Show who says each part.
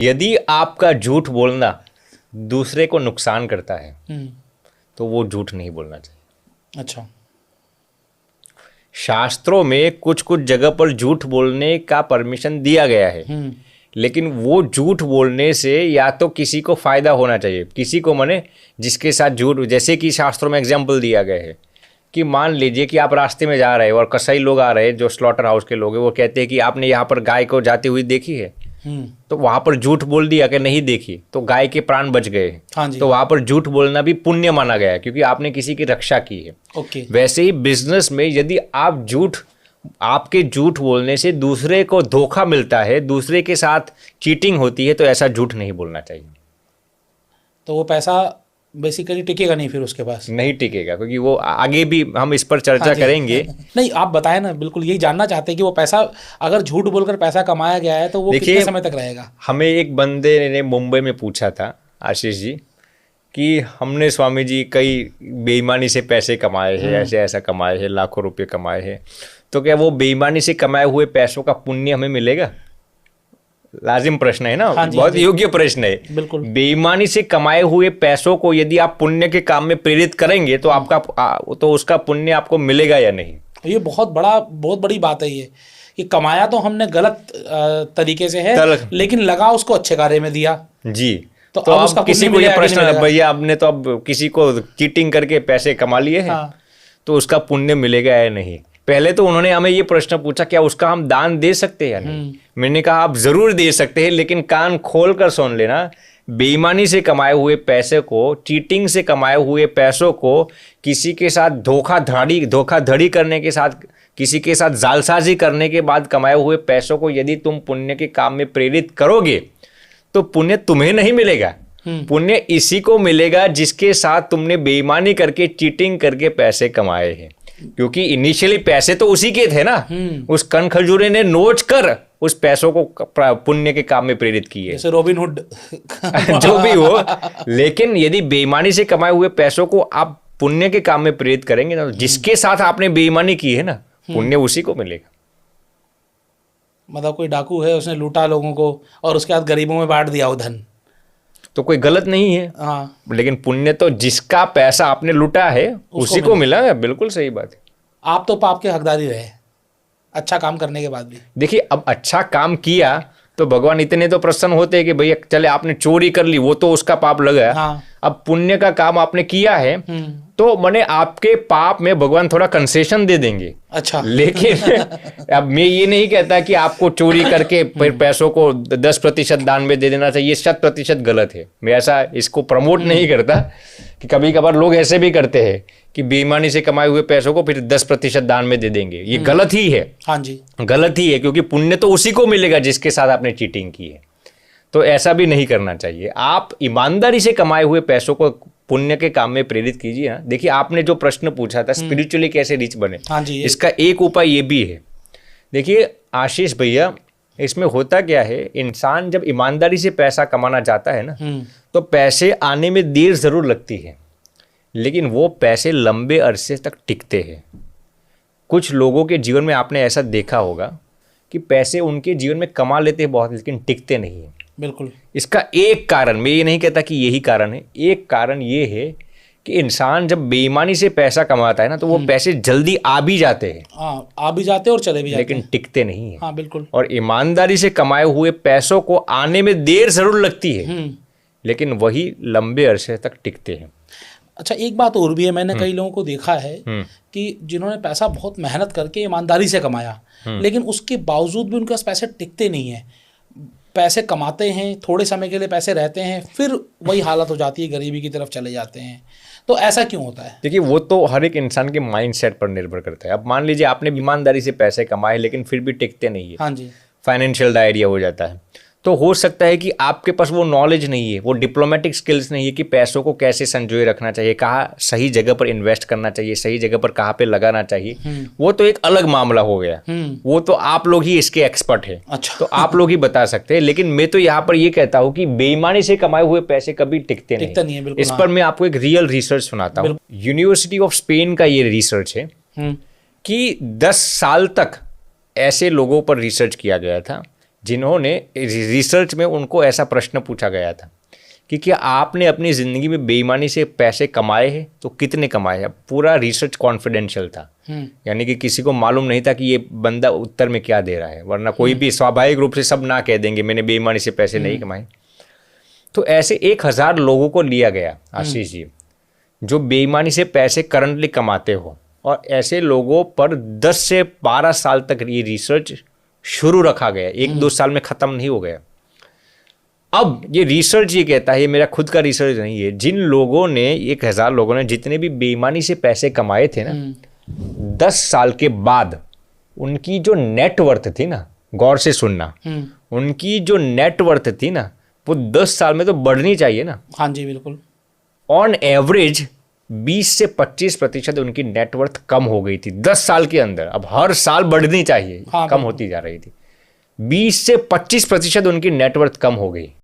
Speaker 1: यदि आपका झूठ बोलना दूसरे को नुकसान करता है तो वो झूठ नहीं बोलना चाहिए।
Speaker 2: अच्छा।
Speaker 1: शास्त्रों में कुछ कुछ जगह पर झूठ बोलने का परमिशन दिया गया है, लेकिन वो झूठ बोलने से या तो किसी को फायदा होना चाहिए, किसी को माने जिसके साथ झूठ, जैसे कि शास्त्रों में एग्जाम्पल दिया गया है कि मान लीजिए कि आप रास्ते में जा रहे हैं और कसाई लोग आ रहे हैं जो स्लॉटर हाउस के लोग हैं, वो कहते हैं कि आपने यहाँ पर गाय को जाती हुई देखी है, तो वहां पर झूठ बोल दिया कि नहीं देखी, तो गाय के प्राण बच गए।
Speaker 2: हाँ जी।
Speaker 1: तो वहां पर झूठ बोलना भी पुण्य माना गया है क्योंकि आपने किसी की रक्षा की है।
Speaker 2: ओके।
Speaker 1: वैसे ही बिजनेस में यदि आपके झूठ बोलने से दूसरे को धोखा मिलता है, दूसरे के साथ चीटिंग होती है, तो ऐसा झूठ नहीं बोलना चाहिए।
Speaker 2: तो वो पैसा बेसिकली टिकेगा नहीं, फिर उसके पास
Speaker 1: नहीं टिकेगा, क्योंकि वो आगे भी हम इस पर चर्चा
Speaker 2: हाँ जी,
Speaker 1: करेंगे।
Speaker 2: नहीं आप बताएं ना, बिल्कुल यही जानना चाहते हैं कि वो पैसा अगर झूठ बोलकर पैसा कमाया गया है तो वो कितने समय तक रहेगा।
Speaker 1: हमें एक बंदे ने मुंबई में पूछा था, आशीष जी, कि हमने स्वामी जी कई बेईमानी से पैसे कमाए हैं, ऐसे ऐसा कमाए हैं, लाखों रुपए कमाए हैं, तो क्या वो बेईमानी से कमाए हुए पैसों का पुण्य हमें मिलेगा? लाजिम प्रश्न है ना।
Speaker 2: हाँ जी,
Speaker 1: बहुत योग्य प्रश्न है।
Speaker 2: बिल्कुल।
Speaker 1: बेईमानी से कमाए हुए पैसों को यदि आप पुण्य के काम में प्रेरित करेंगे तो तो उसका पुण्य आपको मिलेगा या नहीं?
Speaker 2: ये बहुत बड़ी बात है ये, कि कमाया तो हमने गलत तरीके से है, लेकिन लगा उसको अच्छे कार्य में दिया जी। तो अब उसका
Speaker 1: किसी को ये प्रश्न, भैया आपने तो अब किसी को चीटिंग करके पैसे कमा लिए हैं, तो उसका पुण्य मिलेगा या नहीं? पहले तो उन्होंने हमें ये प्रश्न पूछा क्या उसका हम दान दे सकते हैं या नहीं। मैंने कहा आप जरूर दे सकते हैं, लेकिन कान खोल कर सुन लेना, बेईमानी से कमाए हुए पैसे को, चीटिंग से कमाए हुए पैसों को किसी के साथ धोखाधड़ी करने के साथ, किसी के साथ जालसाजी करने के बाद कमाए हुए पैसों को यदि तुम पुण्य के काम में प्रेरित करोगे तो पुण्य तुम्हें नहीं मिलेगा। पुण्य इसी को मिलेगा जिसके साथ तुमने बेईमानी करके, चीटिंग करके पैसे कमाए हैं, क्योंकि इनिशियली पैसे तो उसी के थे ना। उस कन खजूरे ने नोच कर उस पैसों को पुण्य के काम में प्रेरित किए, जैसे
Speaker 2: रॉबिन हुड
Speaker 1: जो भी हो। लेकिन यदि बेईमानी से कमाए हुए पैसों को आप पुण्य के काम में प्रेरित करेंगे ना, तो जिसके साथ आपने बेईमानी की है ना, पुण्य उसी को मिलेगा।
Speaker 2: मतलब कोई डाकू है, उसने लूटा लोगों को और उसके बाद गरीबों में बांट दिया वो धन,
Speaker 1: तो कोई गलत नहीं है।
Speaker 2: हाँ।
Speaker 1: लेकिन पुण्य तो जिसका पैसा आपने लूटा है उसी को मिला है। बिल्कुल सही बात है।
Speaker 2: आप तो पाप के हकदार ही रहे अच्छा काम करने के बाद भी।
Speaker 1: देखिए, अब अच्छा काम किया तो भगवान इतने तो प्रसन्न होते हैं कि भैया चले आपने चोरी कर ली, वो तो उसका पाप लगा।
Speaker 2: हाँ।
Speaker 1: अब पुण्य का काम आपने किया है तो माने आपके पाप में भगवान थोड़ा कंसेशन दे देंगे।
Speaker 2: अच्छा।
Speaker 1: लेकिन अब मैं ये नहीं कहता कि आपको चोरी करके पैसों को 10% दान में दे देना चाहिए, 100% गलत है। मैं ऐसा इसको प्रमोट नहीं करता कि कभी कभार लोग ऐसे भी करते हैं कि बेईमानी से कमाए हुए पैसों को फिर 10% दान में दे देंगे। ये गलत ही है।
Speaker 2: हाँ जी,
Speaker 1: गलत ही है, क्योंकि पुण्य तो उसी को मिलेगा जिसके साथ आपने चीटिंग की है। तो ऐसा भी नहीं करना चाहिए। आप ईमानदारी से कमाए हुए पैसों को पुण्य के काम में प्रेरित कीजिए ना। देखिए, आपने जो प्रश्न पूछा था स्पिरिचुअली कैसे रिच बने,
Speaker 2: हाँ जी,
Speaker 1: इसका एक उपाय ये भी है। देखिए आशीष भैया, इसमें होता क्या है, इंसान जब ईमानदारी से पैसा कमाना चाहता है ना, तो पैसे आने में देर जरूर लगती है, लेकिन वो पैसे लंबे अरसे तक टिकते हैं। कुछ लोगों के जीवन में आपने ऐसा देखा होगा कि पैसे उनके जीवन में कमा लेते हैं बहुत, लेकिन टिकते नहीं है।
Speaker 2: बिल्कुल।
Speaker 1: इसका एक कारण, मैं ये नहीं कहता कि यही कारण है, एक कारण ये है कि इंसान जब बेईमानी से पैसा कमाता है ना, तो वो पैसे जल्दी आ भी जाते हैं।
Speaker 2: आ भी जाते हैं और चले भी जाते हैं,
Speaker 1: लेकिन टिकते नहीं है।
Speaker 2: हाँ बिल्कुल।
Speaker 1: और ईमानदारी से कमाए हुए पैसों को आने में देर जरूर लगती है, लेकिन वही लंबे अरसे तक टिकते हैं।
Speaker 2: अच्छा, एक बात और भी है, मैंने कई लोगों को देखा है कि जिन्होंने पैसा बहुत मेहनत करके ईमानदारी से कमाया, लेकिन उसके बावजूद भी उनके पास पैसे टिकते नहीं है। पैसे कमाते हैं, थोड़े समय के लिए पैसे रहते हैं, फिर वही हालत हो जाती है, गरीबी की तरफ चले जाते हैं। तो ऐसा क्यों होता है?
Speaker 1: देखिए, वो तो हर एक इंसान के माइंडसेट पर निर्भर करता है। अब मान लीजिए आपने ईमानदारी से पैसे कमाए, लेकिन फिर भी टिकते नहीं है।
Speaker 2: हाँ जी।
Speaker 1: फाइनेंशियल डायरिया हो जाता है। तो हो सकता है कि आपके पास वो नॉलेज नहीं है, वो डिप्लोमेटिक स्किल्स नहीं है कि पैसों को कैसे संजोए रखना चाहिए, कहाँ सही जगह पर इन्वेस्ट करना चाहिए, सही जगह पर कहाँ पे लगाना चाहिए। वो तो एक अलग मामला हो गया, वो तो आप लोग ही इसके एक्सपर्ट हैं।
Speaker 2: अच्छा।
Speaker 1: तो आप लोग ही बता सकते हैं। लेकिन मैं तो यहाँ पर ये कहता हूँ कि बेईमानी से कमाए हुए पैसे कभी टिकते नहीं है। इस पर मैं आपको एक रियल रिसर्च सुनाता हूँ। यूनिवर्सिटी ऑफ स्पेन का ये रिसर्च है कि 10 साल तक ऐसे लोगों पर रिसर्च किया गया था जिन्होंने रिसर्च में उनको ऐसा प्रश्न पूछा गया था कि क्या आपने अपनी ज़िंदगी में बेईमानी से पैसे कमाए हैं, तो कितने कमाए हैं। पूरा रिसर्च कॉन्फिडेंशियल था, यानी कि किसी को मालूम नहीं था कि ये बंदा उत्तर में क्या दे रहा है, वरना कोई भी स्वाभाविक रूप से सब ना कह देंगे मैंने बेईमानी से पैसे नहीं कमाए। तो ऐसे 1000 लोगों को लिया गया आशीष जी, जो बेईमानी से पैसे करंटली कमाते हो, और ऐसे लोगों पर 10 से 12 साल तक ये रिसर्च शुरू रखा गया, 1-2 साल में ख़त्म नहीं हो गया। अब ये रिसर्च ये कहता है, ये मेरा खुद का रिसर्च नहीं है, जिन लोगों ने 1000 लोगों ने जितने भी बेईमानी से पैसे कमाए थे ना, 10 साल के बाद उनकी जो नेटवर्थ थी ना, गौर से सुनना, उनकी जो नेटवर्थ थी ना, वो 10 साल में तो बढ़नी चाहिए ना।
Speaker 2: हाँ जी बिल्कुल।
Speaker 1: ऑन एवरेज 20 से 25% उनकी नेटवर्थ कम हो गई थी 10 साल के अंदर। अब हर साल बढ़नी चाहिए, कम होती जा रही थी। 20 से 25% उनकी नेटवर्थ कम हो गई।